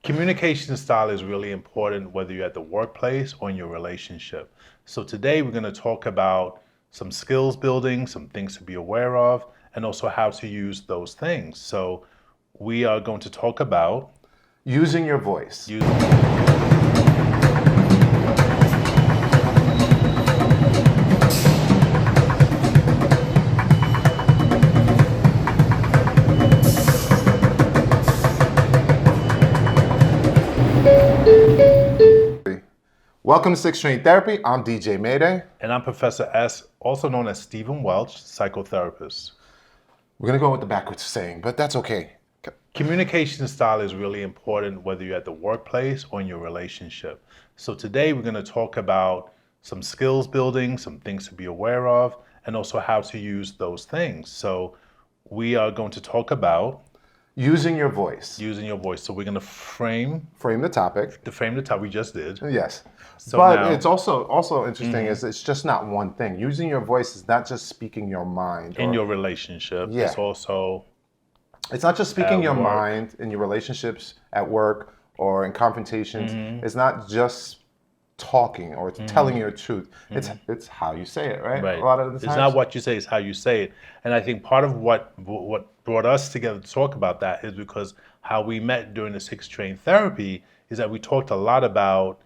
Communication style is really important whether you're at the workplace or in your relationship. So today we're going to talk about some skills building, some things to be aware of, and also how to use those things. So we are going to talk about Using your voice. Welcome to Six Train Therapy. I'm DJ Mayday. And I'm Professor S, also known as Stephen Welch, psychotherapist. We're going to go with the backwards saying, but that's okay. Communication style is really important whether you're at the workplace or in your relationship. So today we're going to talk about some skills building, some things to be aware of, and also how to use those things. So we are going to talk about Using your voice. using your voice. So we're going to frame the topic. the top we just did. Yes. So but now- it's also interesting is it's just not one thing. Using your voice is not just speaking your mind. In your relationship, Yeah. it's also It's not just speaking At your work. mind in your relationships at work or in confrontations. It's not just talking or telling your truth. It's how you say it, right? right. A lot of the It's times. not what you say; it's how you say it. And I think part of what brought us together to talk about that is because how we met during the Six Train Therapy is that we talked a lot about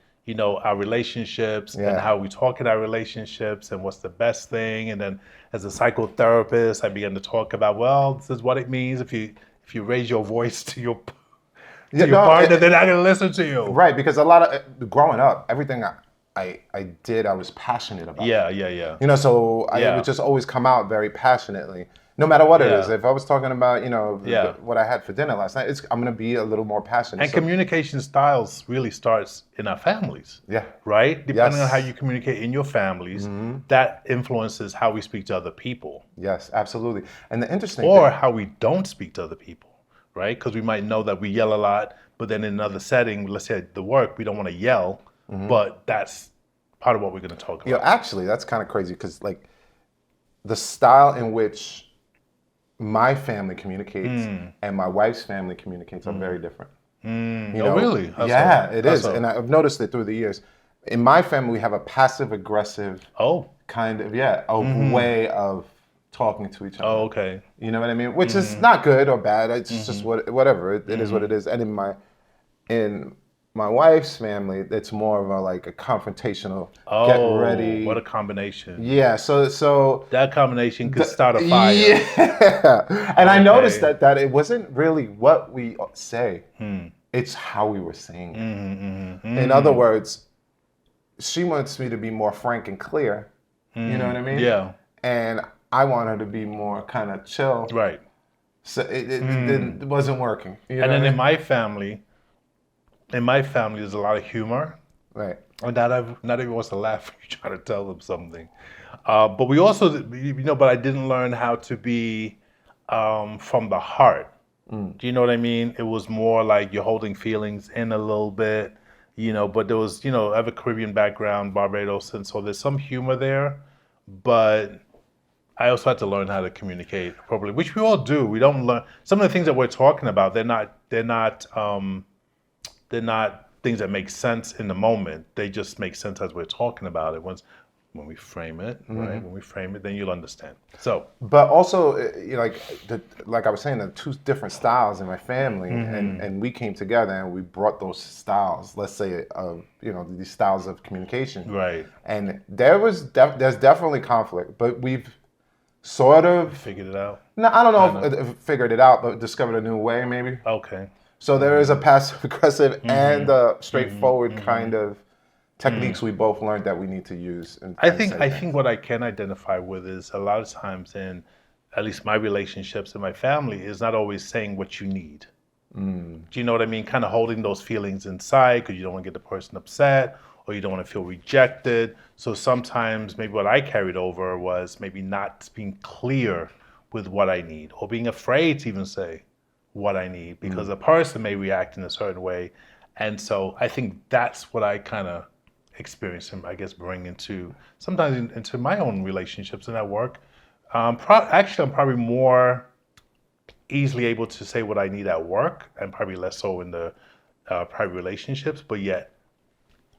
our relationships and Yeah. how we talk in our relationships and what's the best thing. And then as a psychotherapist, I began to talk about, well, this is what it means if you raise your voice to your partner, they're not going to listen to you. Right, because a lot of growing up, everything I did, I was passionate about. Yeah. So I Yeah. would just always come out very passionately, no matter what it Yeah. is. If I was talking about, Yeah. what I had for dinner last night, I'm going to be a little more passionate. And So- communication styles really starts in our families. Yeah. Right? Depending on Yes. how you communicate in your families, that influences how we speak to other people Yes, absolutely. And the interesting or thing, how we don't speak to other people, right? Because we might know that we yell a lot, but then in another setting, let's say at the work, we don't want to yell, but that's part of what we're going to talk about. actually, that's kind of crazy because like the style in which my family communicates and my wife's family communicates are very different. Oh, really? How Yeah, so? it How is. so? And I've noticed it through the years. In my family, we have a passive aggressive Oh, kind of, way of talking to each other. oh, okay. You know what I mean? Which is not good or bad. It's just whatever. It is what it is. And in my wife's family, it's more of a confrontational, Oh, get ready. what a combination. Yeah, so That combination could start a fire. Yeah. And I noticed Okay. that it wasn't really what we say. It's how we were saying it. In other words, she wants me to be more frank and clear. You know what I mean? Yeah, And I want her to be more kind of chill. right. So it wasn't working. You know And then what I in my family, there's a lot of humor. mean? Right. And not everyone wants to laugh when you try to tell them something. But we also, but I didn't learn how to be from the heart. Do you know what I mean? It was more like you're holding feelings in a little bit, but there was, I have a Caribbean background, Barbados, and so there's some humor there, but I also had to learn how to communicate appropriately, which we all do. We don't learn, some of the things that we're talking about, they're not things that make sense in the moment. They just make sense as we're talking about it. When we frame it, right? When we frame it, then you'll understand. So, But also, like I was saying, the two different styles in my family, and we came together and we brought those styles. Let's say, these styles of communication. right, And there's definitely conflict, but we've sort of, figured it out. no, I don't know if figured it out, but discovered a new way maybe. Okay. So there is a passive aggressive and a straightforward kind of techniques we both learned that we need to use. I think what I can identify with is a lot of times in at least my relationships in my family is not always saying what you need. Do you know what I mean? Kind of holding those feelings inside because you don't want to get the person upset or you don't want to feel rejected. So sometimes maybe what I carried over was maybe not being clear with what I need or being afraid to even say what I need because a person may react in a certain way. And so I think that's what I kind of experience and I guess bring into sometimes into my own relationships and at work. Actually, I'm probably more easily able to say what I need at work and probably less so in the private relationships, but yet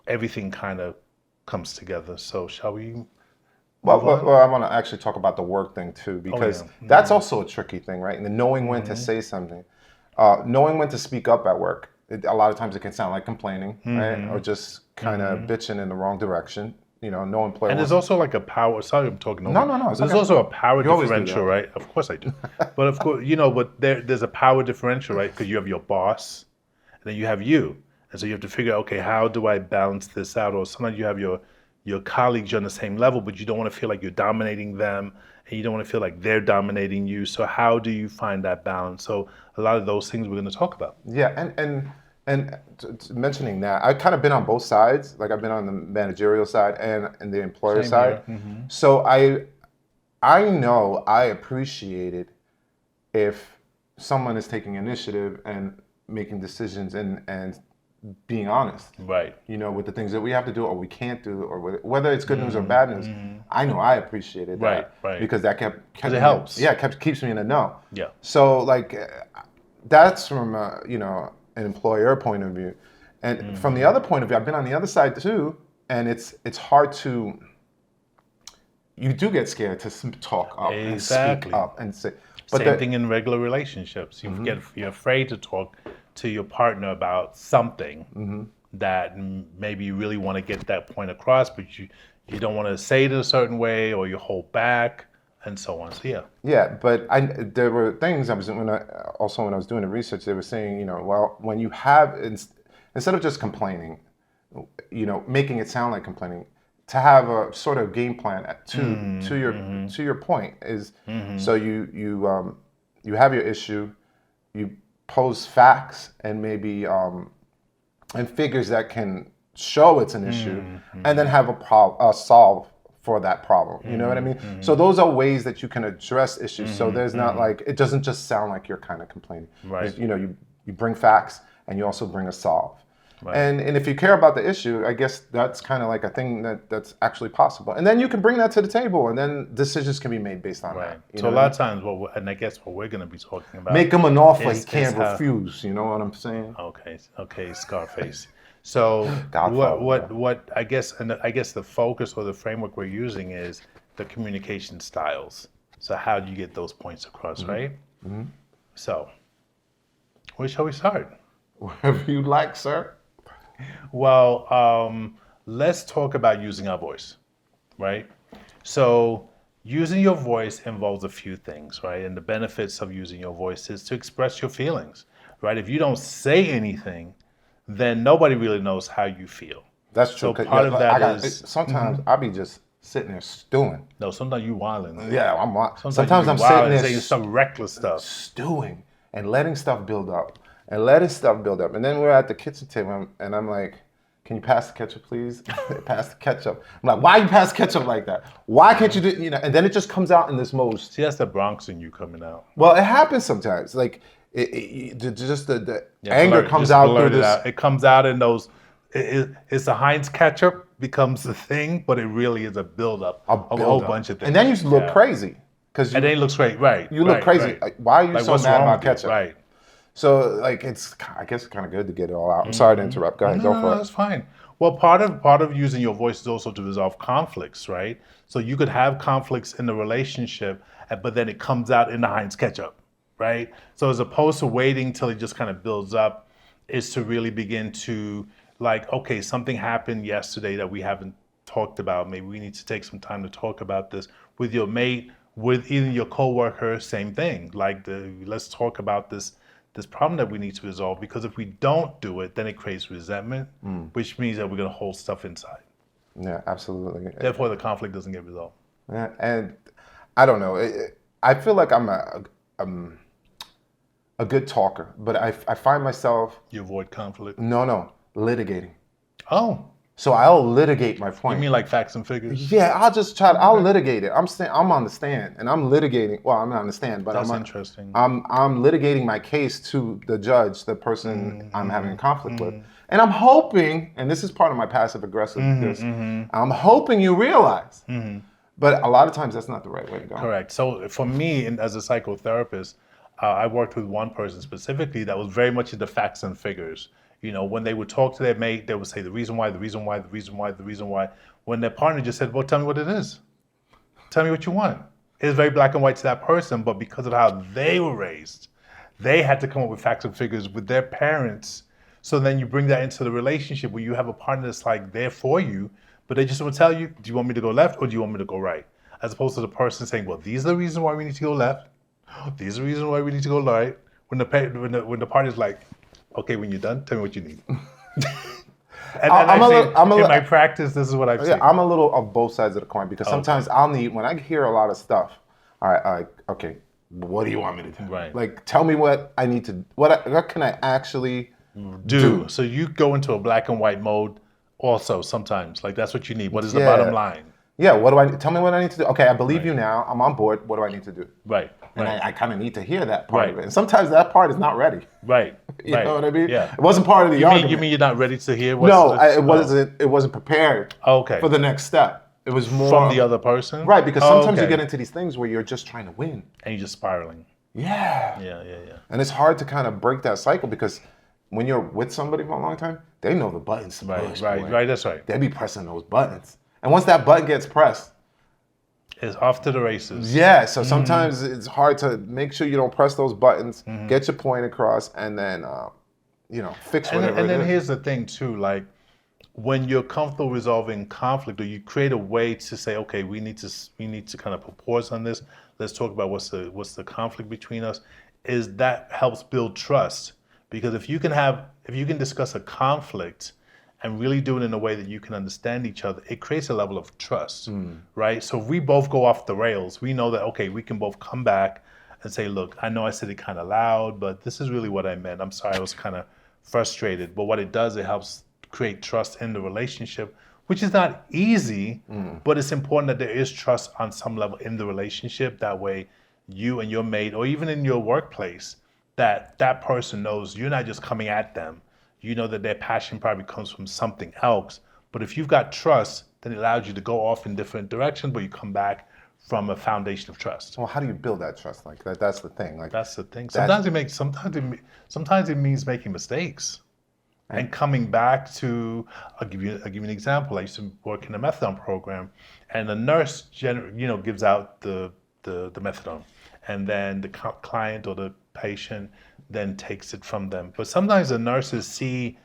everything kind of comes together. So shall we? Well, I want to actually talk about the work thing too, because that's also a tricky thing, right? And the knowing when to say something, knowing when to speak up at work. A lot of times it can sound like complaining, right? Or just kind of bitching in the wrong direction. You know, no employer. And there's also like a power. Sorry, I'm talking over. No. There's also a power You always do differential, that. right? Of course I do. But of course, but there's a power differential, right? Because you have your boss, and then you have you, and so you have to figure out, okay, how do I balance this out? Or sometimes you have your colleagues on the same level, but you don't want to feel like you're dominating them, and you don't want to feel like they're dominating you. So how do you find that balance? So a lot of those things we're going to talk about. Yeah, and mentioning that, I've kind of been on both sides. Like I've been on the managerial side and the employer Same side. here. Mm-hmm. So I know I appreciate it if someone is taking initiative and making decisions and being honest. Right. You know, with the things that we have to do or we can't do, or whether it's good news or bad news. I know I appreciated that. Right. Because that kept it me, helps. Yeah, keeps me in the know. Yeah. So like, that's from an employer point of view, and from the other point of view, I've been on the other side too, and it's hard to. You do get scared to talk up and speak up and say. But Same thing in regular relationships. You're afraid to talk to your partner about something that maybe you really want to get that point across, but you don't want to say it a certain way, or you hold back, and so on. So yeah. Yeah, but there were things when I was doing the research, they were saying, well, when you have instead of just complaining, making it sound like complaining, to have a sort of game plan to your point is so you have your issue, you pose facts and maybe and figures that can show it's an issue, and then have a solve for that problem. You know what I mean? So those are ways that you can address issues. So there's not like, it doesn't just sound like you're kind of complaining. Right. You bring facts and you also bring a solve. Right. And if you care about the issue, I guess that's kind of like a thing that's actually possible. And then you can bring that to the table, and then decisions can be made based on that. So a lot of times, and I guess what we're going to be talking about, make them an offer he can't refuse. You know what I'm saying? Okay, Scarface. So what I guess the focus or the framework we're using is the communication styles. So how do you get those points across, right? So where shall we start? Wherever you like, sir. Well, let's talk about using our voice, right? So using your voice involves a few things, right? And the benefits of using your voice is to express your feelings, right? If you don't say anything, then nobody really knows how you feel. That's true. So part of that is sometimes I'll be just sitting there stewing. No, sometimes you wilding. Yeah, I'm wild. Sometimes I'm sitting there saying some reckless stuff, stewing and letting stuff build up. And then we're at the kitchen table, and I'm like, "Can you pass the ketchup, please? Pass the ketchup." I'm like, "Why you pass ketchup like that? Why can't you do?" And then it just comes out in this most. See, that's the Bronx in you coming out. Well, it happens sometimes. Like the anger comes out through this. It comes out in those. It's the Heinz ketchup becomes the thing, but it really is a buildup of a whole bunch of things. And then you look crazy and then it looks great, right? You look crazy. Right. Like, why are you so mad about ketchup? Right. So like I guess it's kind of good to get it all out. I'm sorry to interrupt. Go ahead, go for it. That's fine. Well, part of using your voice is also to resolve conflicts, right? So you could have conflicts in the relationship, but then it comes out in the Heinz ketchup, right? So as opposed to waiting till it just kind of builds up, is to really begin to like, okay, something happened yesterday that we haven't talked about. Maybe we need to take some time to talk about this with your mate, with even your coworker. Same thing. Like let's talk about this problem that we need to resolve, because if we don't do it, then it creates resentment, which means that we're going to hold stuff inside. Yeah, absolutely. Therefore, the conflict doesn't get resolved. Yeah, and I don't know. I feel like I'm a good talker, but I find myself. You avoid conflict? No, litigating. Oh. So I'll litigate my point. You mean like facts and figures? Yeah, I'll litigate it. I'm on the stand and I'm litigating. Well, I'm not on the stand, but that's interesting. I'm litigating my case to the judge, the person I'm having a conflict with. And I'm hoping, and this is part of my passive aggressiveness, I'm hoping you realize. But a lot of times that's not the right way to go. Correct. So for me, as a psychotherapist, I worked with one person specifically that was very much into facts and figures. You know, when they would talk to their mate, they would say the reason why, the reason why, the reason why, the reason why. When their partner just said, well, tell me what it is. Tell me what you want. It's very black and white to that person, but because of how they were raised, they had to come up with facts and figures with their parents. So then you bring that into the relationship where you have a partner that's like there for you, but they just want to tell you, do you want me to go left or do you want me to go right? As opposed to the person saying, well, these are the reasons why we need to go left. These are the reasons why we need to go right. When the partner's like, okay, when you're done, tell me what you need. In my practice, this is what I've seen. Yeah, I'm a little of both sides of the coin because sometimes I'll need, when I hear a lot of stuff, all right, okay, what do you want me to do? Right. Like, tell me what I need to, what can I actually do? So you go into a black and white mode also sometimes. Like, that's what you need. What is the bottom line? Yeah, tell me what I need to do. Okay, I believe you now. I'm on board. What do I need to do? Right. And I kind of need to hear that part of it. And sometimes that part is not ready. Right. You know what I mean? Yeah. It wasn't part of the argument. You mean you're not ready to hear it wasn't. It wasn't prepared. Okay. For the next step. It was more from the other person. Right, because sometimes you get into these things where you're just trying to win. And you're just spiraling. Yeah. Yeah. And it's hard to kind of break that cycle because when you're with somebody for a long time, they know the buttons to push. Right. That's right. They be pressing those buttons. And once that button gets pressed, it's off to the races. Yeah, so sometimes it's hard to make sure you don't press those buttons, get your point across, and then, fix whatever And then here's the thing, too. Like, when you're comfortable resolving conflict, or you create a way to say, okay, we need to kind of put pause on this. Let's talk about what's the conflict between us. Is that helps build trust? Because if you can discuss a conflict and really do it in a way that you can understand each other, it creates a level of trust, right? So if we both go off the rails, we know that, okay, we can both come back and say, look, I know I said it kind of loud, but this is really what I meant. I'm sorry, I was kind of frustrated. But what it does, it helps create trust in the relationship, which is not easy, but it's important that there is trust on some level in the relationship. That way, you and your mate, or even in your workplace, that person knows you're not just coming at them. You know that their passion probably comes from something else. But if you've got trust, then it allows you to go off in different directions, but you come back from a foundation of trust. Well, how do you build that trust? Like that's the thing. Like that's the thing. Sometimes it means making mistakes and coming back to. I'll give you an example. I used to work in a methadone program, and the nurse gives out the methadone, and then the client or the patient then takes it from them. But sometimes the nurses see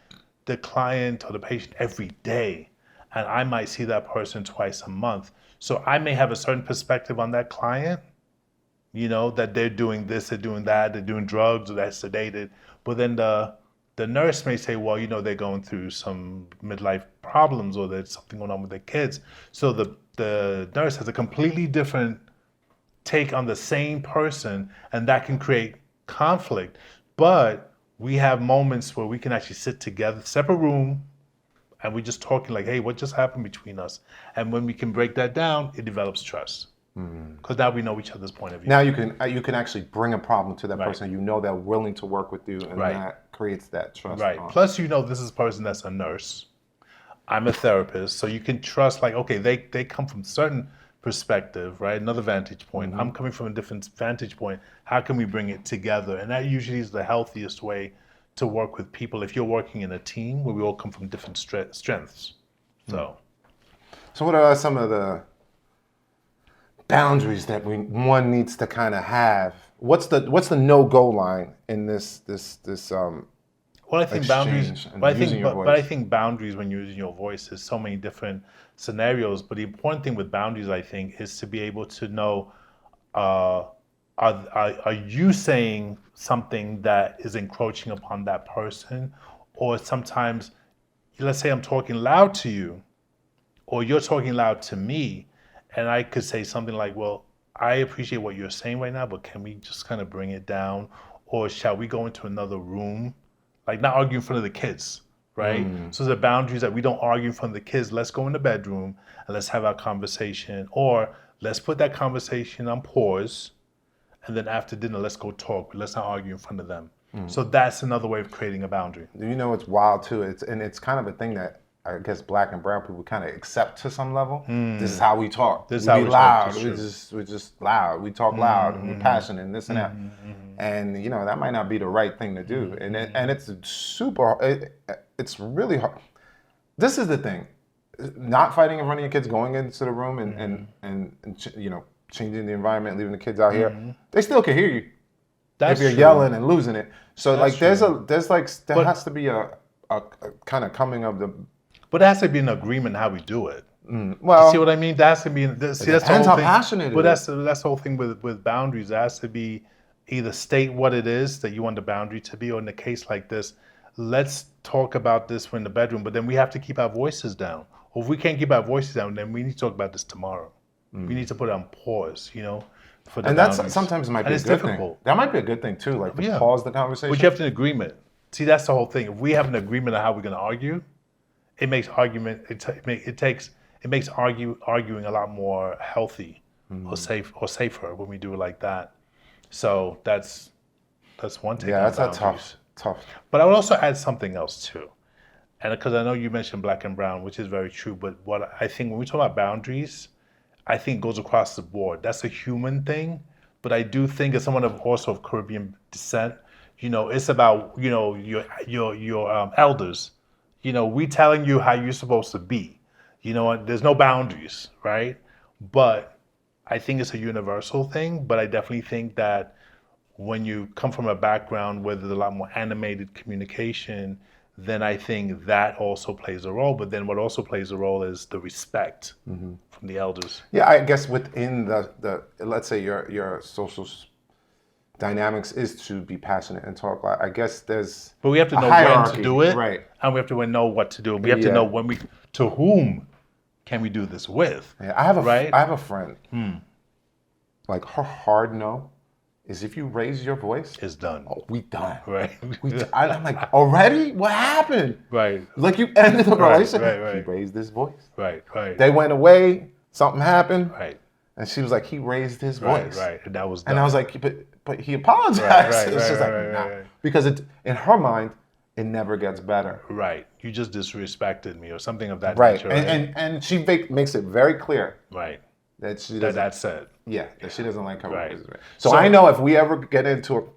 the client or the patient every day, and I might see that person twice a month. So I may have a certain perspective on that client, that they're doing this, they're doing that, they're doing drugs, or they're sedated. But then the nurse may say, well, they're going through some midlife problems, or there's something going on with their kids. So the nurse has a completely different take on the same person, and that can create conflict. But we have moments where we can actually sit together, separate room, and we're just talking like, hey, what just happened between us? And when we can break that down, it develops trust. Because now we know each other's point of view. Now you can actually bring a problem to that person. They're willing to work with you, and that creates that trust. Right. Plus, this is a person that's a nurse. I'm a therapist, so you can trust. Like, okay, they come from certain perspective, right? Another vantage point. I'm coming from a different vantage point. How can we bring it together? And that usually is the healthiest way to work with people if you're working in a team where we all come from different strengths. So what are some of the boundaries that one needs to kind of have? What's the no-go line in this Well, I think boundaries. But I think boundaries, when you're using your voice, there's so many different scenarios. But the important thing with boundaries, I think, is to be able to know: are you saying something that is encroaching upon that person, or sometimes, let's say I'm talking loud to you, or you're talking loud to me, and I could say something like, "Well, I appreciate what you're saying right now, but can we just kind of bring it down, or shall we go into another room?" Like, not argue in front of the kids, right? So the boundaries that we don't argue in front of the kids. Let's go in the bedroom and let's have our conversation, or let's put that conversation on pause, and then after dinner, let's go talk, but let's not argue in front of them. So that's another way of creating a boundary. It's wild too. It's kind of a thing that I guess black and brown people kind of accept to some level. This is how we talk. This is we how be we loud. talk, it's We're just loud. We talk loud and we're passionate and this and that. And you know that might not be the right thing to do. And it's super. It's really hard. This is the thing. Not fighting in front of your kids, going into the room and you know, changing the environment, leaving the kids out here. They still can hear you That's if you're true. yelling and losing it. So That's like there has to be a kind of coming of the. But it has to be an agreement how we do it. Well, See what I mean? That has to be. See, that's the depends whole how thing. passionate it But is. that's the whole thing with boundaries. It has to be either state what it is that you want the boundary to be, or in a case like this, let's talk about this in the bedroom. But then we have to keep our voices down. Or if we can't keep our voices down, then we need to talk about this tomorrow. We need to put it on pause. You know, for the and that's boundaries. sometimes might be And a it's good difficult. thing. That might be a good thing too, like to Yeah. pause the conversation. But you have an agreement. See, that's the whole thing. If we have an agreement on how we're going to argue, it makes argument. It makes arguing a lot more healthy or safer when we do it like that. So that's one thing. Yeah, on that's a boundaries. tough. But I would also add something else too, and because I know you mentioned black and brown, which is very true. But what I think when we talk about boundaries, I think it goes across the board. That's a human thing, but I do think as someone of Caribbean descent, you know, it's about, you know, your elders, you know, we telling you how you're supposed to be. You know what? There's no boundaries, right? But I think it's a universal thing. But I definitely think that when you come from a background where there's a lot more animated communication, then I think that also plays a role. But then what also plays a role is the respect from the elders. Yeah, I guess within the let's say your social dynamics is to be passionate and talk loud. I guess there's But we have to a know when to hierarchy, do it, right? and we have to know what to do. We have to Yeah. know to whom can we do this with. Yeah, I have Right? a friend. Like her hard no is if you raise your voice, It's done, we done. right? I'm like, already? What happened? right, Like you ended the Right, relationship. right. He raised his voice. right, right, They went away. Something happened, right, and she was like, he raised his right, voice. right. And that was done. And I was like, but he apologized. Right, It's just like, right, nah. right. Because in her mind, it never gets better. right. You just disrespected me, or something of that Right. nature. Right, And she makes it very clear right. that she doesn't. That's it. Yeah, that she doesn't like her Right. voice. So So- I know if we ever get into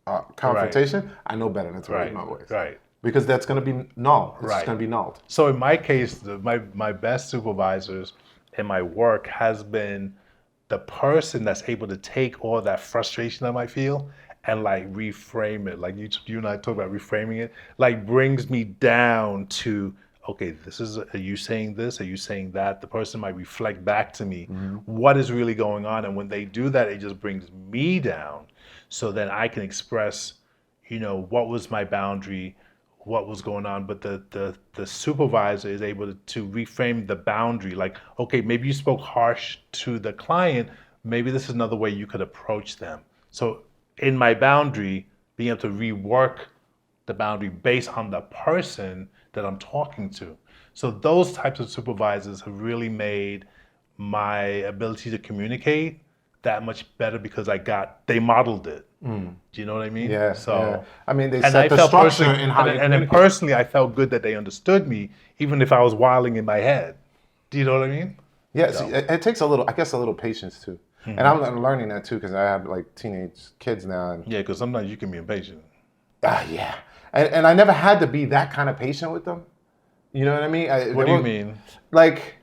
a confrontation, I know better than to raise Right, my voice. right. Because that's going to be null. It's Right. going to be nulled. So in my case, my best supervisors in my work has been the person that's able to take all that frustration I might feel and like reframe it. Like you and I talk about reframing it, like brings me down to, okay, are you saying this? Are you saying that? The person might reflect back to me what is really going on. And when they do that, it just brings me down. So then I can express, you know, what was my boundary, what was going on, but the supervisor is able to reframe the boundary. Like, okay, maybe you spoke harsh to the client. Maybe this is another way you could approach them. So in my boundary, being able to rework the boundary based on the person that I'm talking to. So those types of supervisors have really made my ability to communicate that much better because they modeled it. Do you know what I mean? Yeah. So. yeah. I mean, they And set I the felt structure personally, in how you and then communicate. personally, I felt good that they understood me, even if I was wilding in my head. Do you know what I mean? Yeah, see, it takes a little patience too. And I'm learning that too because I have like teenage kids now. And Yeah, because sometimes you can be impatient. yeah, and I never had to be that kind of patient with them. You know what I mean? What do you mean? Like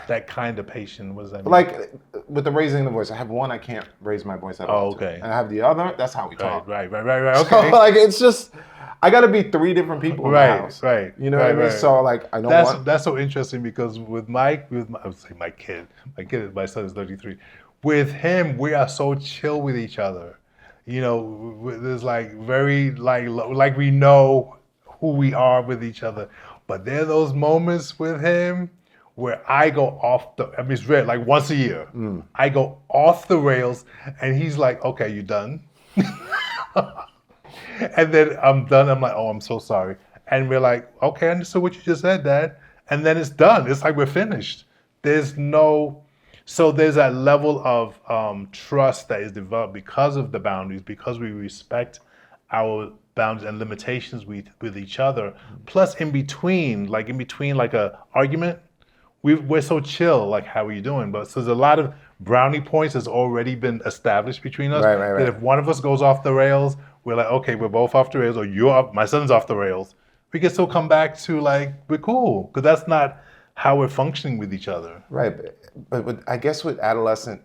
That kind of patient? What does that mean? Like with the raising the voice, I have one I can't raise my voice at all. to. okay. And I have the other. That's how we talk. right. Okay. So like it's just I got to be three different people in the house. Right. You know what I mean? Right. So like I don't want. That's so interesting because with my I would say my son is 33. With him, we are so chill with each other. You know, there's like very like we know who we are with each other. But there are those moments with him where I go off it's rare, like once a year. I go off the rails and he's like, okay, you done? And then I'm done. I'm like, oh, I'm so sorry. And we're like, okay, I understood what you just said, Dad. And then it's done. It's like we're finished. So there's that level of trust that is developed because of the boundaries, because we respect our boundaries and limitations with each other. Plus, in between like a argument, we're so chill. Like, how are you doing? But so there's a lot of brownie points that's already been established between us. Right, right, right. That if one of us goes off the rails, we're like, okay, we're both off the rails, or my son's off the rails. We can still come back to like we're cool, because that's not how we're functioning with each other. Right, but I guess with adolescent,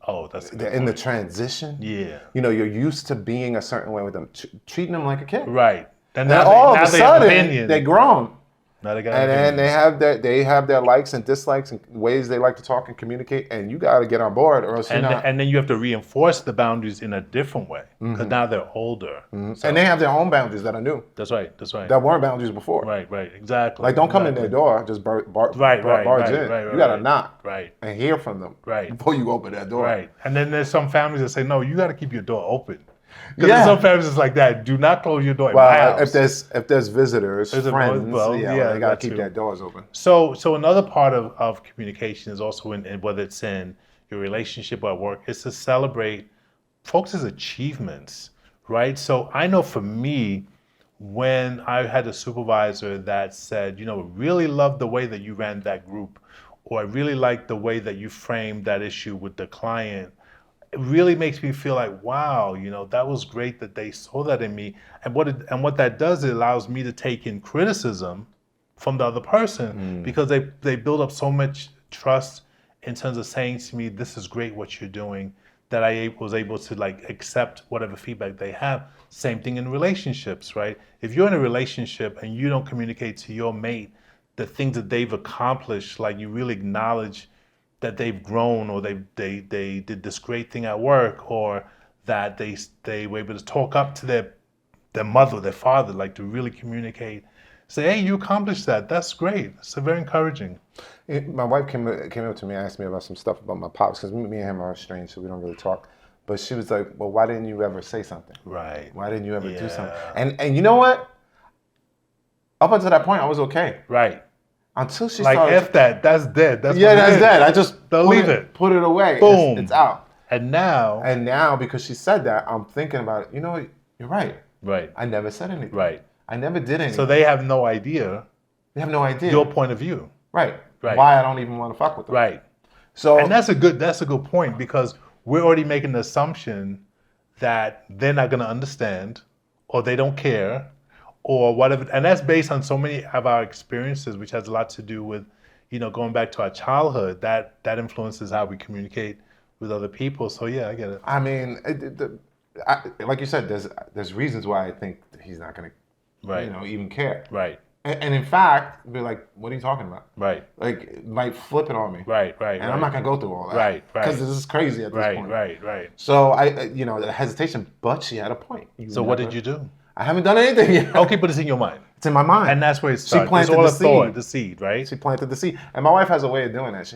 Oh, that's a good in the point. transition, Yeah. you know, you're used to being a certain way with them, treating them like a kid. Right. And And now all now of a they have sudden, opinions. they're grown. Now they got And then opinions. they have their likes and dislikes and ways they like to talk and communicate, and you got to get on board, or else you're not. And then you have to reinforce the boundaries in a different way, because now they're older. So, And they have their own boundaries that are new, that's right. That's right. that weren't boundaries before. Right. Right. Exactly. Like, don't come in Exactly. their door, just barge Right. in. Right. You got to right. knock Right. and hear from them Right. before you open that door. Right. And then there's some families that say, no, you got to keep your door open. Because Yeah. there's some families that's like that. Do not close your door in my Well, house. if there's visitors, There's a- friends, well, yeah, yeah, they got that to keep too. their doors open. So another part of communication is also in whether it's in your relationship or at work, is to celebrate folks' achievements, right? So I know for me, when I had a supervisor that said, really love the way that you ran that group, or I really like the way that you framed that issue with the client, it really makes me feel like, wow, that was great that they saw that in me. And what that does, it allows me to take in criticism from the other person, because they build up so much trust in terms of saying to me, this is great what you're doing, that I was able to like accept whatever feedback they have. Same thing in relationships, right? If you're in a relationship and you don't communicate to your mate the things that they've accomplished, like you really acknowledge that they've grown, or they did this great thing at work, or that they were able to talk up to their mother, their father, like to really communicate. Say, hey, you accomplished that. That's great. It's very encouraging. My wife came up to me and asked me about some stuff about my pops, because me and him are estranged, so we don't really talk. But she was like, well, why didn't you ever say something? Right. Why didn't you ever do something? Yeah. And you know what? Up until that point, I was okay. Right. Until she Like, started. F that. That's dead. That's Yeah, what it that's is. that. I just Don't leave it. Put it away. Boom. It's out. And now. And now, because she said that, I'm thinking about it. You know what? You're right. Right. I never said anything. Right. I never did anything. So they have no idea They have no idea. your point of view. Right. Right. Why I don't even want to fuck with them. Right. So And that's a good point, because we're already making the assumption that they're not going to understand, or they don't care, or whatever. And that's based on so many of our experiences, which has a lot to do with, going back to our childhood. That influences how we communicate with other people. So yeah, I get it. I mean, like you said, there's reasons why I think he's not going to, Right. even care. Right. And in fact, be like, what are you talking about? Right. Like, it might flip it on me. Right. Right. And I'm not going to go through all that. Right, right. Because this is crazy at this Right. point. Right. Right. So the hesitation, but she had a point. So what did you do? I haven't done anything yet. Okay, but it's in your mind, It's in my mind. and that's where it starts. planted it's all the a thought, seed. the seed, right? She planted the seed. And my wife has a way of doing that.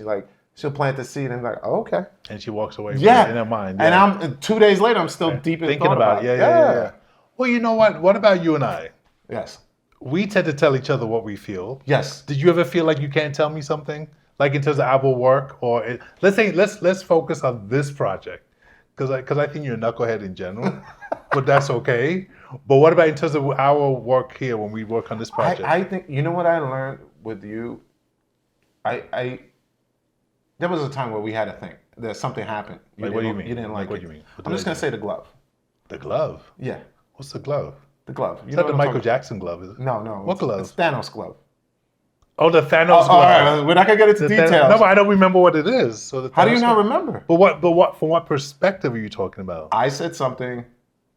She'll plant the seed and be like, oh, okay. And she walks away Yeah. with it in her mind. And yeah. I'm 2 days later, I'm still deep in thinking thought about it. Yeah. Well, you know what? What about you and I? Yes. We tend to tell each other what we feel. Yes. Did you ever feel like you can't tell me something, like in terms of our work, or let's focus on this project, because I think you're a knucklehead in general, but that's okay. But what about in terms of our work here when we work on this project? I think, you know what I learned with you? There was a time where we had a thing. That something happened. Like, what do you mean? You didn't like What it. do you mean? What I'm did just I going to do? say the glove. The glove. Yeah. What's the glove? The glove. You Is know that the what I'm Michael talking Jackson glove? Is it? about? No. What glove? It's Thanos glove. Oh, the Thanos glove. All right, we're not going to get into The details. No, but I don't remember what it is. So the How do you Thanos not glove- remember? But from what perspective are you talking about? I said something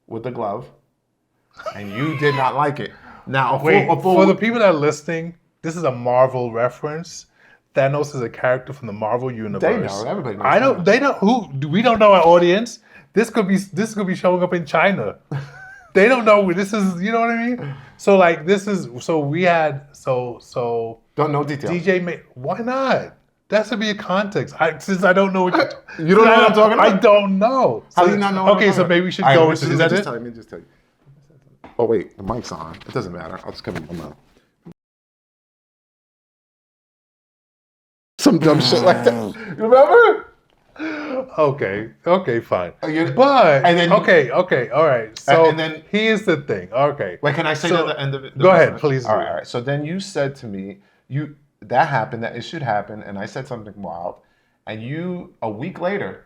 with the glove, and you did not like it. Now, Wait, for the people that are listening, this is a Marvel reference. Thanos is a character from the Marvel universe. They know. Everybody knows I don't. Thanos. They know who. We don't know our audience. This could be showing up in China. They don't know this is. You know what I mean? So like this is. So we had. So don't know details. DJ made. Why not? That should be a context. Since I don't know what You don't know what I'm talking about? I don't know. How So- do you not know? what I'm Okay, talking so about? maybe we should All right, go let into me this. just tell you. Oh wait, the mic's on. It doesn't matter. I'll just cover my mouth. Some dumb shit like that. You remember? Okay, fine. You- But and then- okay, all right. So and then- here's the thing. Okay. Wait, can I say So- the end of it? Go ahead, please All do. right, all right. So then you said to me, that happened, that it should happen, and I said something wild, and you a week later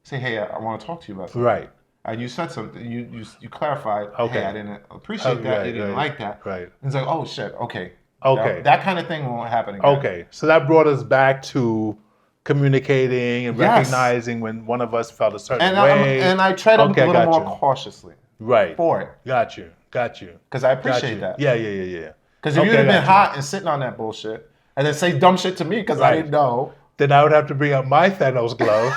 say, hey, I want to talk to you about something. Right. And you said something. You clarified. Okay. Hey, I didn't appreciate that. Right, You didn't right, like that. right. And it's like, oh shit. Okay. Okay. That kind of thing won't happen again. Okay. So that brought us back to communicating and Yes. recognizing when one of us felt a certain And way. I tread Okay, I a little got more you. cautiously Right. for it Got you. because I Got appreciate you. that. Yeah. Because if Okay, you'd have I been got you. hot and sitting on that bullshit and then say dumb shit to me because I Right. didn't know. Then I would have to bring out my Thanos glove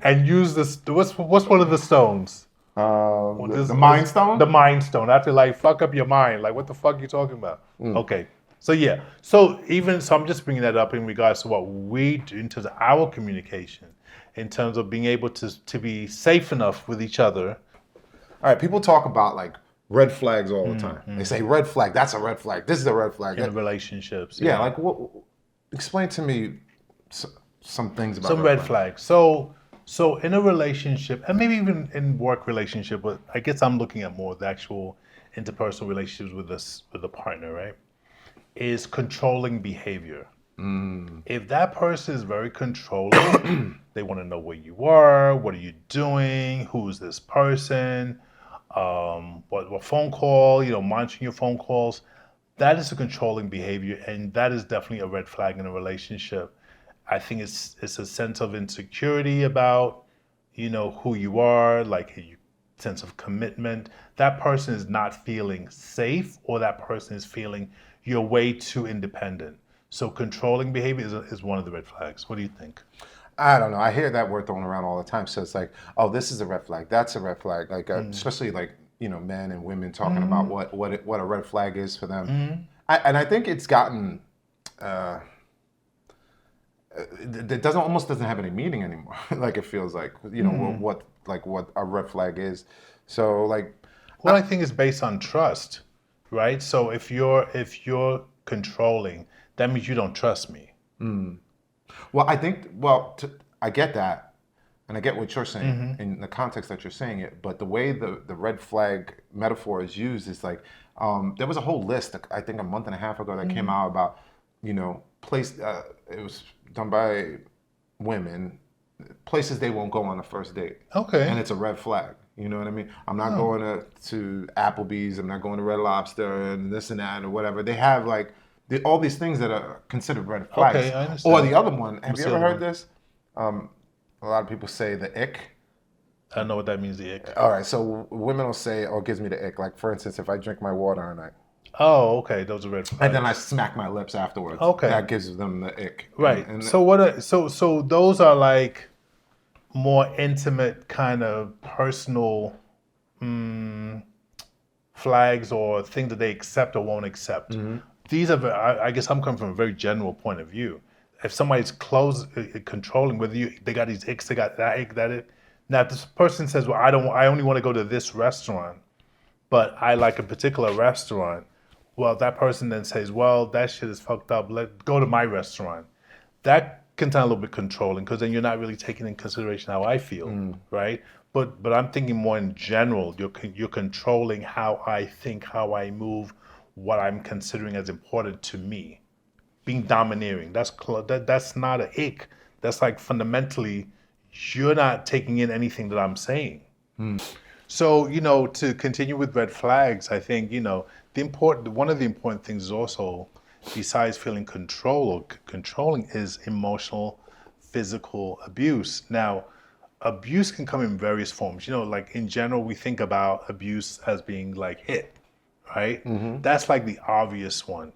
and use this. What's one of the stones? The Mind Stone? The Mind Stone. I have to like fuck up your mind. Like, what the fuck are you talking about? Okay. So yeah. So I'm just bringing that up in regards to what we do in terms of our communication, in terms of being able to be safe enough with each other. All right, people talk about like red flags all the time. They say red flag, that's a red flag. This is a red flag. In relationships. Yeah, like what? Explain to me some things about Some red flags. So in a relationship, and maybe even in work relationship, but I guess I'm looking at more the actual interpersonal relationships with a partner, right? Is controlling behavior. If that person is very controlling, they want to know where you are, what are you doing, who's this person, what phone call, monitoring your phone calls. That is a controlling behavior, and that is definitely a red flag in a relationship. I think it's a sense of insecurity about, who you are, like a sense of commitment. That person is not feeling safe, or that person is feeling you're way too independent. So controlling behavior is one of the red flags. What do you think? I don't know. I hear that word thrown around all the time. So it's like, oh, this is a red flag. That's a red flag. Like, especially like, men and women talking about what a red flag is for them. And I think it's gotten, it almost doesn't have any meaning anymore. Like it feels like, what a red flag is. So like, Well, I think it's based on trust, right? So if you're controlling, that means you don't trust me. well, I get that, and I get what you're saying in the context that you're saying it. But the way the red flag metaphor is used is like, there was a whole list, I think a month and a half ago, that came out about, it was done by women, places they won't go on the first date. Okay. And it's a red flag. You know what I mean? I'm not going to Applebee's. I'm not going to Red Lobster and this and that or whatever. They have like all these things that are considered red flags. Okay, I understand. Or the other one. Have What's you the ever other heard this? A lot of people say the ick. I don't know what that means, the ick. All right, so women will say, "Oh, it gives me the ick." Like for instance, if I drink my water and Oh, okay. Those are red flags. and then I smack my lips afterwards. Okay. That gives them the ick. Right. And So those are like more intimate kind of personal flags or things that they accept or won't accept. These are, I guess I'm coming from a very general point of view. If somebody's close, controlling, whether they got these icks, they got that ick, that ick. Now, if this person says, well, I only want to go to this restaurant, but I like a particular restaurant. Well, that person then says, well, that shit is fucked up. Let's go to my restaurant. That can sound a little bit controlling because then you're not really taking in consideration how I feel, right? But I'm thinking more in general. You're controlling how I think, how I move, what I'm considering as important to me. Being domineering. That's not an ick. That's like fundamentally, you're not taking in anything that I'm saying. So, to continue with red flags, I think, one of the important things is also, besides feeling control or controlling, is emotional, physical abuse. Now, abuse can come in various forms. Like in general, we think about abuse as being like hit, right? That's like the obvious one.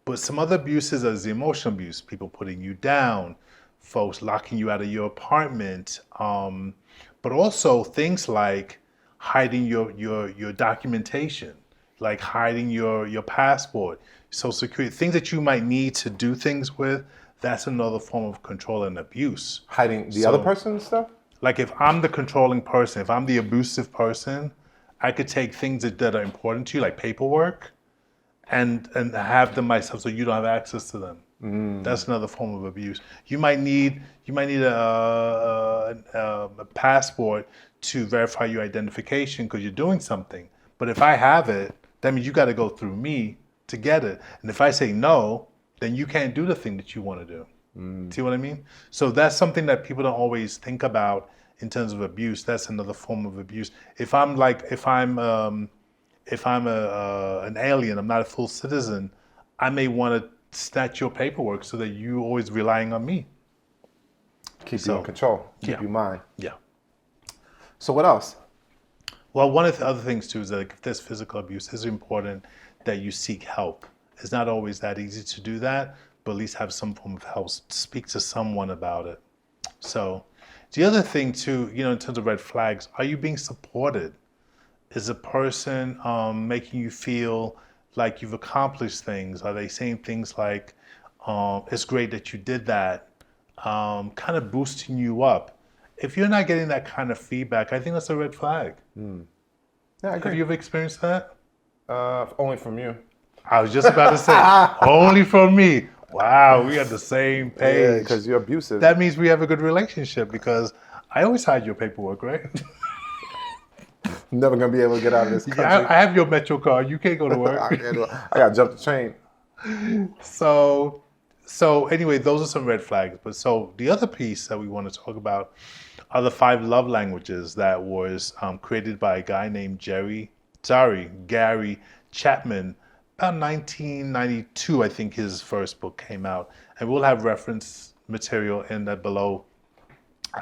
But some other abuses is the emotional abuse, people putting you down, folks locking you out of your apartment, but also things like hiding your documentation, like hiding your passport, social security, things that you might need to do things with. That's another form of control and abuse. hiding the other person's stuff. Like if I'm the controlling person, if I'm the abusive person, I could take things that are important to you, like paperwork, and have them myself so you don't have access to them. That's another form of abuse. You might need a passport to verify your identification because you're doing something. But if I have it, that means you got to go through me to get it. And if I say no, then you can't do the thing that you want to do. See what I mean? So that's something that people don't always think about in terms of abuse. That's another form of abuse. If I'm an alien, I'm not a full citizen, I may want to snatch your paperwork so that you always relying on me. Keep you in control. Keep you mine. Yeah. So what else? Well, one of the other things too is that if there's physical abuse, it's important that you seek help. It's not always that easy to do that, but at least have some form of help. Speak to someone about it. So the other thing too, in terms of red flags, are you being supported? Is a person making you feel like you've accomplished things? Are they saying things like, it's great that you did that, kind of boosting you up? If you're not getting that kind of feedback, I think that's a red flag. Yeah, I agree. Have you ever experienced that? Only from you. I was just about to say, only from me. Wow, we are the same Yeah, page. because you're abusive. That means we have a good relationship because I always hide your paperwork, right? Never gonna be able to get out of this country. I have your Metro card. You can't go to work. I gotta jump the train. So anyway, those are some red flags. But so the other piece that we want to talk about are the 5 love languages that was created by a guy named Gary Chapman. About 1992, I think his first book came out. And we'll have reference material in that below.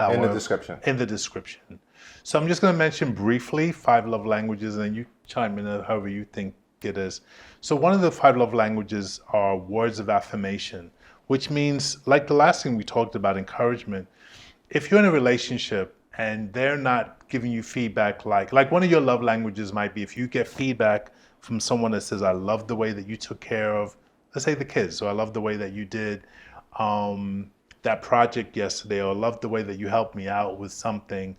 In the description. In the description. So I'm just going to mention briefly 5 love languages, and then you chime in however you think it is. So one of the 5 love languages are words of affirmation, which means, like the last thing we talked about, encouragement. If you're in a relationship and they're not giving you feedback, like one of your love languages might be if you get feedback from someone that says, I love the way that you took care of, let's say the kids, or I love the way that you did that project yesterday, or I love the way that you helped me out with something.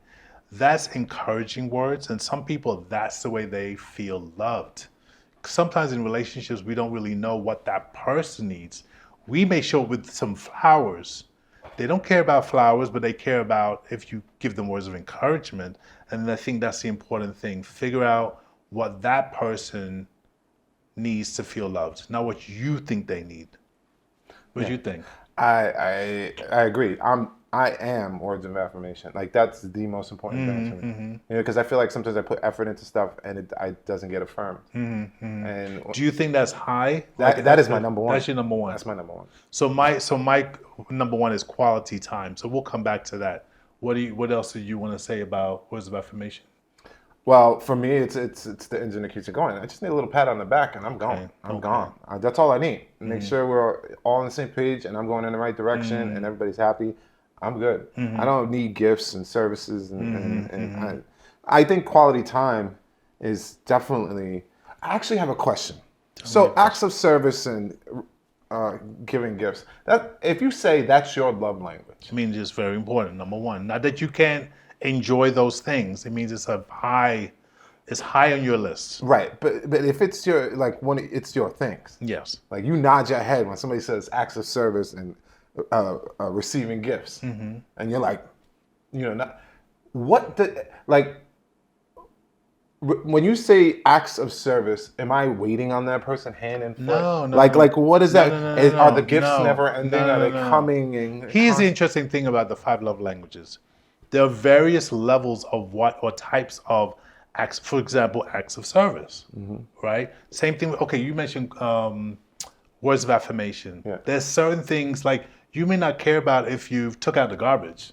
That's encouraging words, and some people, that's the way they feel loved. Sometimes in relationships, we don't really know what that person needs. We may show up with some flowers. They don't care about flowers, but they care about if you give them words of encouragement. And I think that's the important thing. Figure out what that person needs to feel loved, not what you think they need. What do you think? I agree. I am words of affirmation. Like that's the most important thing to me. Because I feel like sometimes I put effort into stuff and it doesn't get affirmed. And do you think that's high? that is my number one. That's your number one. That's my number one. So my number one is quality time. So we'll come back to that. What else do you want to say about words of affirmation? Well, for me, it's the engine that keeps it going. I just need a little pat on the back, and I'm gone. I'm gone. That's all I need. Make sure we're all on the same page, and I'm going in the right direction, and everybody's happy. I'm good. I don't need gifts and services, and I think quality time is definitely. I actually have a question. So acts of service and giving gifts. That if you say that's your love language, I mean, it's very important. Number one, not that you can't enjoy those things. It means it's high on your list. Right, but if it's your it's your things. Yes. Like you nod your head when somebody says acts of service and receiving gifts, and you're like, when you say acts of service, am I waiting on that person hand and foot? No. Like what is that? No, Are the gifts no, never ending? no, Are they no. coming? And Here's the interesting thing about the 5 love languages. There are various levels of or types of acts. For example, acts of service, right? Same thing. Okay, you mentioned words of affirmation. Yeah. There's certain things like you may not care about if you took out the garbage,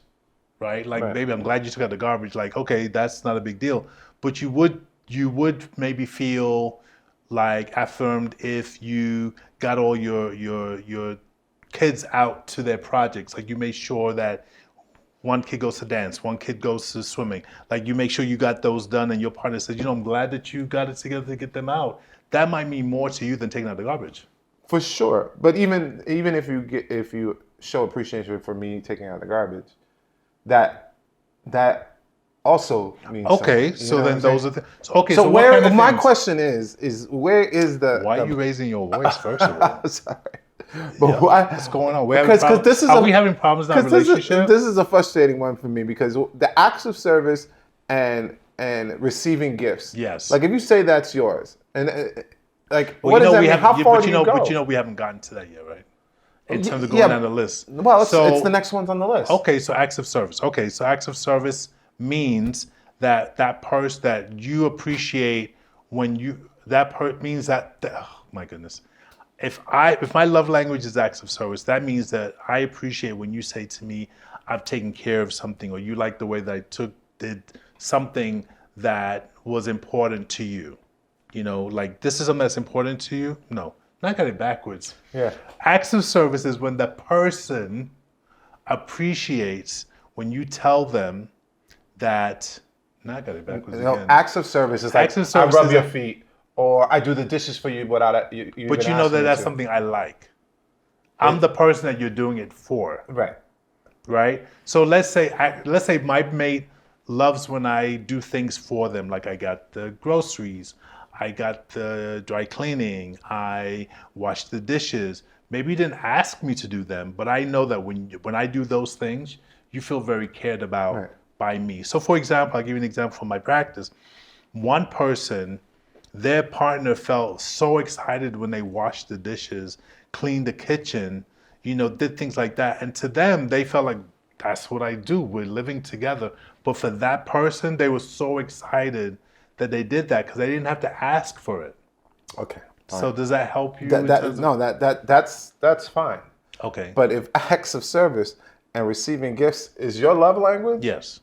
right? Like, Right. baby, I'm glad you took out the garbage. Like, okay, that's not a big deal. But you would maybe feel like affirmed if you got all your kids out to their projects. Like you made sure that one kid goes to dance, one kid goes to swimming. Like you make sure you got those done, and your partner says, I'm glad that you got it together to get them out. That might mean more to you than taking out the garbage. For sure, but even if you show appreciation for me taking out the garbage, that also means Okay, something, so then those are the okay. So what where kind of my things? question is where is the Why are you raising your voice first of all? sorry. But why? What's going on? We're having Because problems. this is Are we having problems in our relationship? this is a frustrating one for me because the acts of service and receiving gifts. Yes. Like if you say that's yours, and like Well, what does that we mean? have, How far but do you know, you go? but you know, we haven't gotten to that yet, right? In terms of Yeah, going down the list. Well, it's So- the next one's on the list. Okay, so acts of service. Okay, so acts of service means that person that you appreciate when you means that oh my goodness. If my love language is acts of service, that means that I appreciate when you say to me, I've taken care of something, or you like the way that I did something that was important to you. You know, like this is something that's important to you. No, not got it backwards. Yeah. Acts of service is when the person appreciates when you tell them that. Not got it backwards again. Acts of service is like Acts of service I rub is your a- feet, or I do the dishes for you without you. But you know that that's something I like. I'm the person that you're doing it for, Right. right? So let's say my mate loves when I do things for them, like I got the groceries, I got the dry cleaning, I wash the dishes. Maybe you didn't ask me to do them, but I know that when I do those things, you feel very cared about Right. by me. So for example, I'll give you an example from my practice. One person, their partner felt so excited when they washed the dishes, cleaned the kitchen, you know, did things like that. And to them, they felt like that's what I do. We're living together. But for that person, they were so excited that they did that because they didn't have to ask for it. Okay. So does that help you? in terms of- That's fine. Okay. But if acts of service and receiving gifts is your love language, Yes.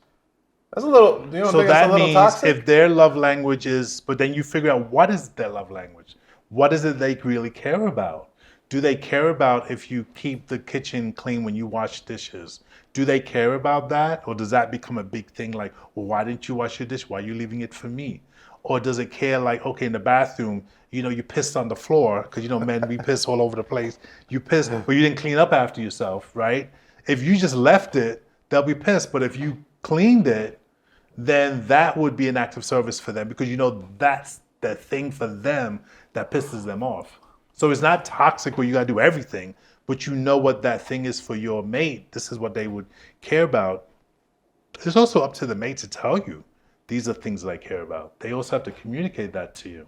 that's a little. You don't So think it's a that little means toxic? if their love language is, but then you figure out what is their love language? What is it they really care about? Do they care about if you keep the kitchen clean when you wash dishes? Do they care about that? Or does that become a big thing like, well, why didn't you wash your dish? Why are you leaving it for me? Or does it care like, okay, in the bathroom, you know, you pissed on the floor, because you know, men, we piss all over the place. You pissed, but you didn't clean up after yourself, right? If you just left it, they'll be pissed. But if you cleaned it, then that would be an act of service for them because you know that's the thing for them that pisses them off. So it's not toxic where you gotta do everything, but you know what that thing is for your mate. This is what they would care about. It's also up to the mate to tell you these are things that I care about. They also have to communicate that to you.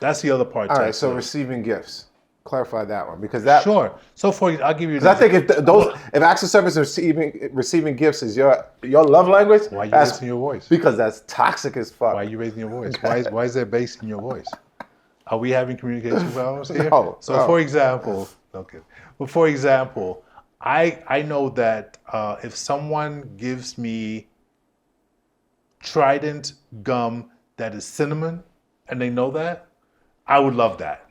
That's the other part. All to right. it. So receiving gifts. Clarify that one because that. Sure. So I'll give you. Because I think if acts of service and receiving gifts is your love language, Why are you that's raising your voice? because that's toxic as fuck. Why are you raising your voice? Why is there bass in your voice? Are we having communication problems here? No, So no. for example, okay. But for example, I know that if someone gives me Trident gum that is cinnamon, and they know that, I would love that.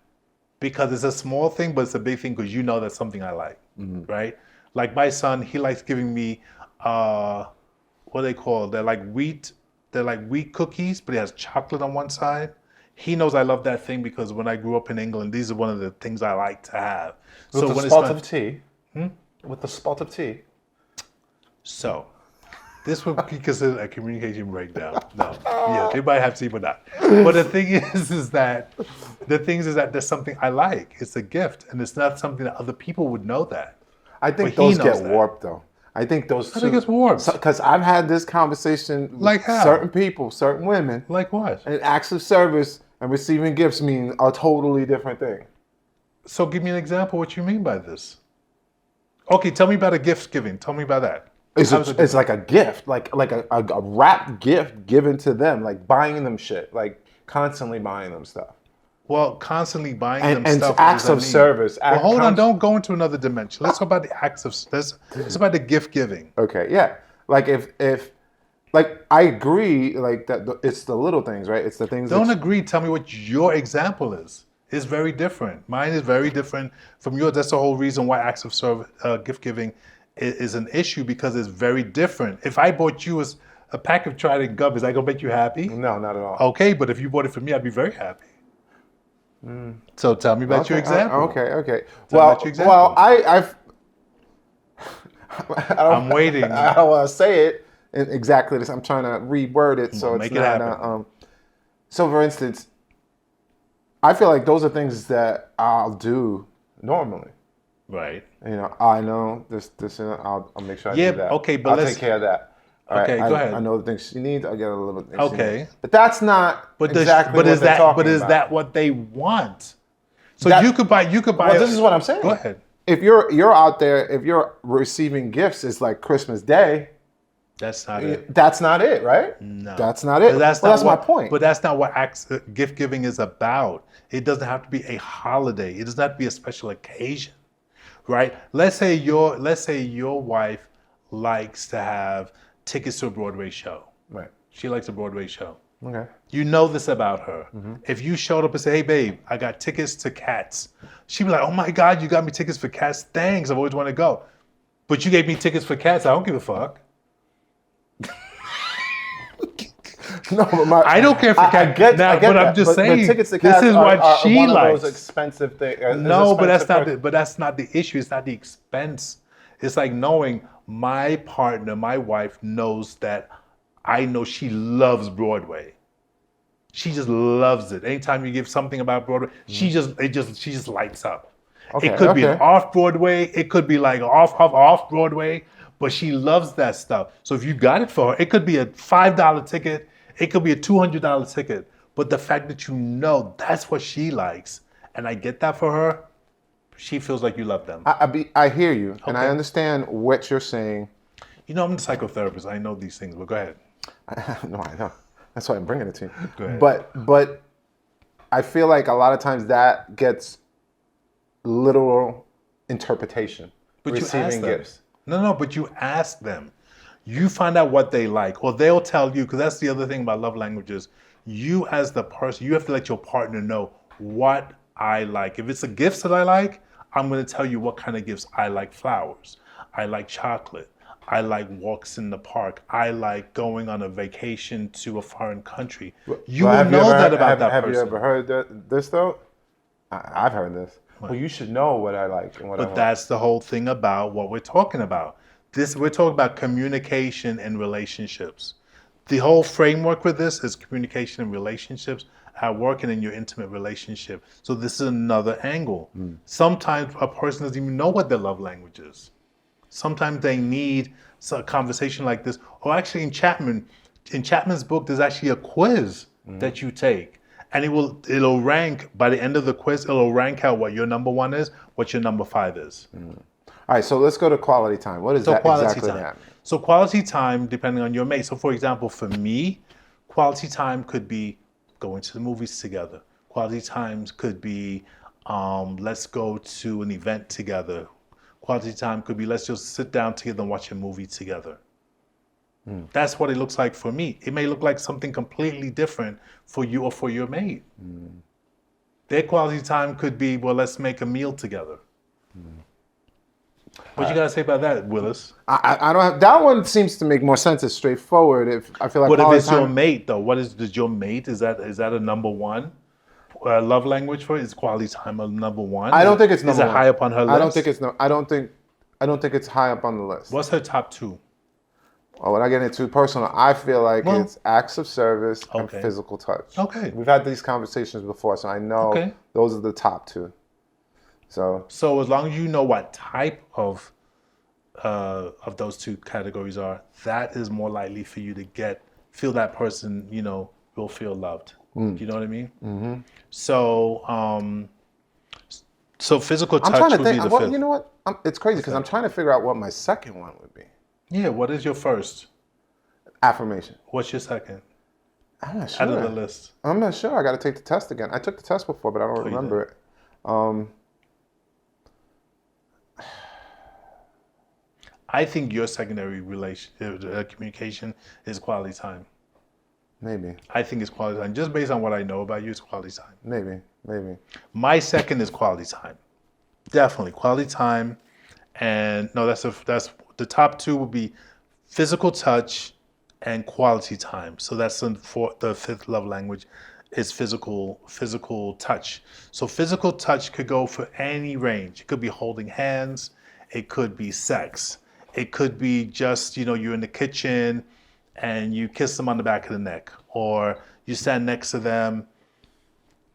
Because it's a small thing, but it's a big thing because you know that's something I like, right? Like my son, he likes giving me, what do they call? They're like wheat cookies, but it has chocolate on one side. He knows I love that thing because when I grew up in England, these are one of the things I like to have. With the when spot my- of tea. With the spot of tea. So, this would be considered a communication breakdown. No, yeah, they might have tea, but not. But the thing is that there's something I like. It's a gift, and it's not something that other people would know that. I think But he those knows get that. warped though. I think those. I think it's warped. Because I've had this conversation with Like how? certain people, certain women, Like what? and acts of service and receiving gifts mean a totally different thing. So give me an example. What you mean by this? Okay, tell me about a gift giving. Tell me about that. It's like a gift, like a wrapped gift given to them, like buying them shit, like constantly buying them stuff. Well, constantly buying And them stuff. acts what of does that mean? service. Well, hold on. Don't go into another dimension. Let's talk about the acts of. Let's about the gift giving. Okay, yeah. Like if like I agree, like that it's the little things, right? It's the things. Don't that agree. Tell me what your example is. It's very different. Mine is very different from yours. That's the whole reason why acts of service, gift giving is an issue because it's very different. If I bought you a pack of Trident gum, is that gonna make you happy? No, not at all. Okay, but if you bought it for me, I'd be very happy. So tell me about your example. Okay. Tell me about your example. Well, I've. I'm waiting. I don't want to say it in exactly this. I'm trying to reword it so Make it's it not. happen. So, for instance, I feel like those are things that I'll do normally. Right. You know, I know this, and I'll make sure I Yeah, do that. okay, but I'll let's- take care of that. All Okay, right, go ahead. I know the things she needs. I get a little bit. Okay. But that's not exactly but what is they're that talking but is about. that what they want? So That- you could buy Well, this is what I'm saying. Go ahead. If you're out there, if you're receiving gifts, it's like Christmas Day. That's not it. That's not it, right? No. That's not it. But that's Well, not that's what, my point. But that's not what gift giving is about. It doesn't have to be a holiday. It doesn't have to be a special occasion, right? Let's say your wife likes to have tickets to a Broadway show. Right. She likes a Broadway show. Okay. You know this about her. If you showed up and say, "Hey, babe, I got tickets to Cats," she'd be like, "Oh my God, you got me tickets for Cats? Thanks. I've always wanted to go." But you gave me tickets for Cats. I don't give a fuck. No, but I don't care for I Cats. get, Now, I get but that. I'm just but saying, tickets to this Cats is what are she one likes. of those expensive things. No, but that's not the issue. It's not the expense. It's like knowing my partner, my wife knows that I know she loves Broadway. She just loves it. Anytime you give something about Broadway, she just lights up. Okay, It could be an okay. off Broadway. It could be like off Broadway, but she loves that stuff. So if you got it for her, it could be a $5 ticket. It could be a $200 ticket. But the fact that you know that's what she likes, and I get that for her, she feels like you love them. I hear you, and I Okay. understand what you're saying. You know, I'm a psychotherapist. I know these things, but go ahead. No, I know. That's why I'm bringing it to you. Go ahead. But I feel like a lot of times that gets literal interpretation. But you ask receiving them. gifts. No, but you ask them. You find out what they like, or they'll tell you, because that's the other thing about love languages. You, as the person, you have to let your partner know what I like. If it's a gifts that I like, I'm going to tell you what kind of gifts I like. Flowers. I like chocolate. I like walks in the park. I like going on a vacation to a foreign country. You Well, will have know ever that heard- about have, that have person. you ever heard this though? I've heard this. Well, you should know what I like and what I But want. that's the whole thing about what we're talking about. We're talking about communication and relationships. The whole framework with this is communication and relationships at work and in your intimate relationship. So this is another angle. Sometimes a person doesn't even know what their love language is. Sometimes they need a conversation like this. Or actually in Chapman's book, there's actually a quiz that you take. And it'll rank, by the end of the quiz, it'll rank out what your number one is, what your number 5 is. All right, so let's go to quality time. What is that exactly time. that? So quality time, depending on your mate. So for example, for me, quality time could be going to the movies together. Quality times could be let's go to an event together. Quality time could be let's just sit down together and watch a movie together. That's what it looks like for me. It may look like something completely different for you or for your mate. Their quality time could be, well, let's make a meal together. What you gotta say about that, Willis? I don't have that one. Seems to make more sense. It's straightforward. If I feel like But if quality it's your time, mate, though, is your mate? Is that a number one love language for it? Is quality time a number one? I don't think it's Is number it one. high up on her list? I don't think it's no. I don't think it's high up on the list. What's her top 2? Well, when I get into personal, I feel like Well- it's acts of service and Okay. physical touch. Okay. We've had these conversations before, so I know Okay. those are the top 2. So So as long as you know what type of those 2 categories are, that is more likely for you to feel that person, will feel loved. Do you know what I mean? Mm-hmm. So, so physical touch I'm trying to would think. be the Well, fifth. you know what? It's crazy because I'm trying to figure out what my second one would be. Yeah. What is your first? Affirmation. What's your second I'm not out of sure. the list? I'm not sure. I got to take the test again. I took the test before, but I don't you remember did. it. I think your secondary communication is quality time. Maybe. I think it's quality time. Just based on what I know about you, it's quality time. Maybe. My second is quality time. Definitely quality time. And no, that's the top 2 would be physical touch and quality time. So that's the 5th love language is physical touch. So physical touch could go for any range. It could be holding hands. It could be sex. It could be just, you're in the kitchen and you kiss them on the back of the neck, or you stand next to them,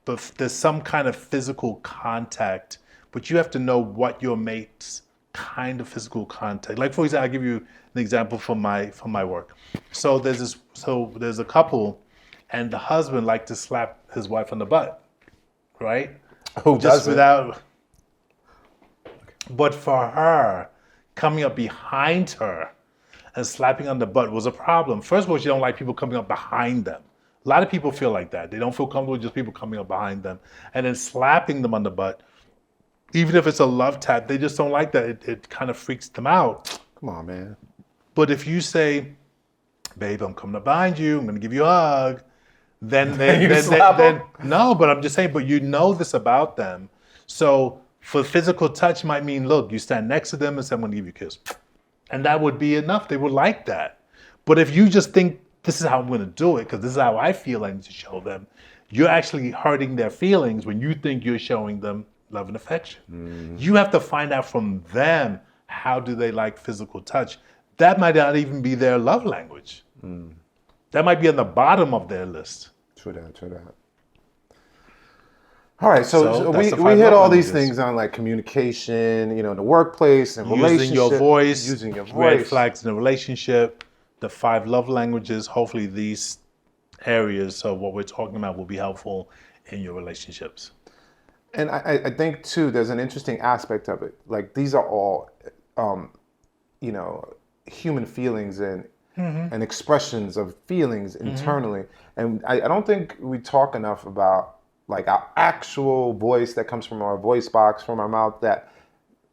but there's some kind of physical contact but you have to know what your mate's kind of physical contact. Like for example, I'll give you an example from my work. So there's a couple, and the husband liked to slap his wife on the butt, right? Who Just doesn't? without. But for her, coming up behind her and slapping on the butt was a problem. First of all, she don't like people coming up behind them. A lot of people feel like that. They don't feel comfortable with just people coming up behind them. And then slapping them on the butt, even if it's a love tap, they just don't like that. It kind of freaks them out. Come on, man. But if you say, babe, I'm coming up behind you, I'm gonna give you a hug, then no, but I'm just saying, but you know this about them. So for physical touch might mean, look, you stand next to them and say, I'm gonna give you a kiss. And that would be enough. They would like that. But if you just think this is how I'm gonna do it, because this is how I feel I need to show them, you're actually hurting their feelings when you think you're showing them love and affection. You have to find out from them, how do they like physical touch? That might not even be their love language. That might be on the bottom of their list. True that. All right, so that's the we five hit love all these languages. things on like communication, in the workplace and relationships. Using your voice, red flags in a relationship, the 5 love languages. Hopefully these areas of what we're talking about will be helpful in your relationships. And I think too, there's an interesting aspect of it. Like these are all, human feelings and expressions of feelings internally. And I don't think we talk enough about like our actual voice that comes from our voice box, from our mouth,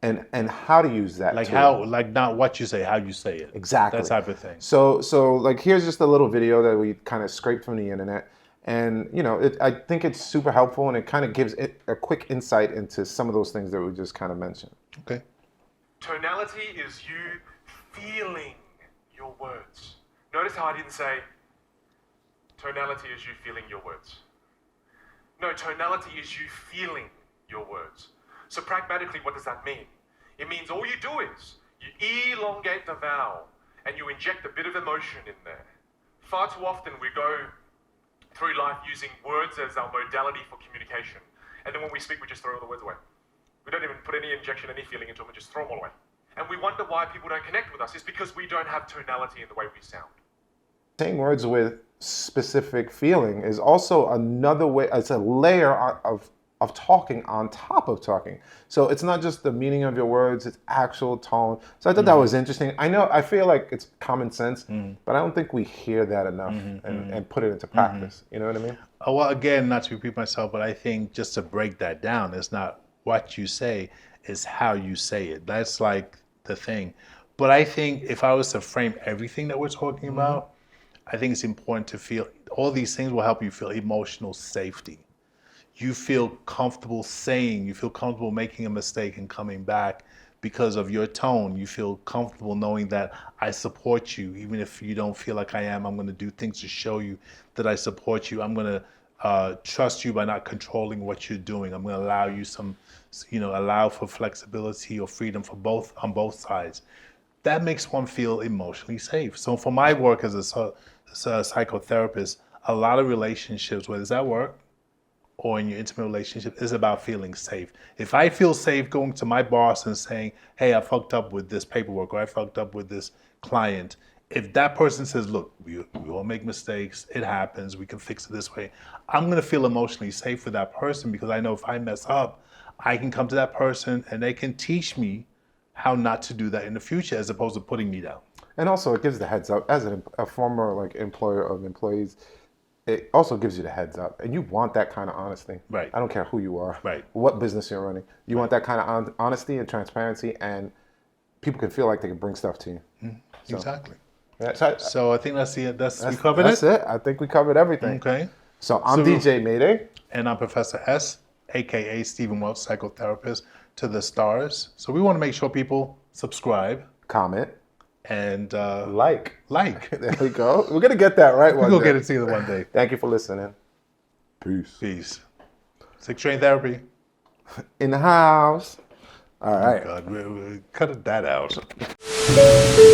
and how to use that. Like tool. not what you say, how you say it. Exactly. That type of thing. So like here's just a little video that we kind of scraped from the internet. And, I think it's super helpful, and it kind of gives it a quick insight into some of those things that we just kind of mentioned. Okay. Tonality is you feeling your words. Notice how I didn't say, tonality is you feeling your words. No, tonality is you feeling your words. So pragmatically, what does that mean? It means all you do is you elongate the vowel and you inject a bit of emotion in there. Far too often we go through life using words as our modality for communication. And then when we speak, we just throw all the words away. We don't even put any injection, any feeling into them, we just throw them all away. And we wonder why people don't connect with us. It's because we don't have tonality in the way we sound. Saying words with specific feeling is also another way, it's a layer of talking on top of talking. So it's not just the meaning of your words, it's actual tone. So I thought that was interesting. I feel like it's common sense, but I don't think we hear that enough and put it into practice. You know what I mean? Well, again, not to repeat myself, but I think just to break that down, it's not what you say, it's how you say it. That's like the thing. But I think if I was to frame everything that we're talking about, I think it's important to feel, all these things will help you feel emotional safety. You feel comfortable saying, you feel comfortable making a mistake and coming back because of your tone. You feel comfortable knowing that I support you. Even if you don't feel like I am, I'm going to do things to show you that I support you. I'm going to trust you by not controlling what you're doing. I'm going to allow you allow for flexibility or freedom on both sides. That makes one feel emotionally safe. So for my work as a psychotherapist, a lot of relationships, whether it's at work or in your intimate relationship, is about feeling safe. If I feel safe going to my boss and saying, hey, I fucked up with this paperwork, or I fucked up with this client, if that person says, look, we all make mistakes, it happens, we can fix it this way, I'm gonna feel emotionally safe with that person, because I know if I mess up, I can come to that person and they can teach me how not to do that in the future, as opposed to putting me down. And also it gives the heads up. As a former employer of employees, it also gives you the heads up. And you want that kind of honesty. Right. I don't care who you are, right, what business you're running. You want that kind of honesty and transparency, and people can feel like they can bring stuff to you. So, exactly. Yeah, so I think that's it. We covered it? That's it. I think we covered everything. Okay. So I'm DJ Mayday. And I'm Professor S, aka Stephen Welch, psychotherapist to the stars. So we want to make sure people subscribe, comment, and like. There we go. We're gonna get that right one day. We'll get it together one day. Thank you for listening. Peace. 6 Train Therapy. In the house. All right. Oh God, we cut that out.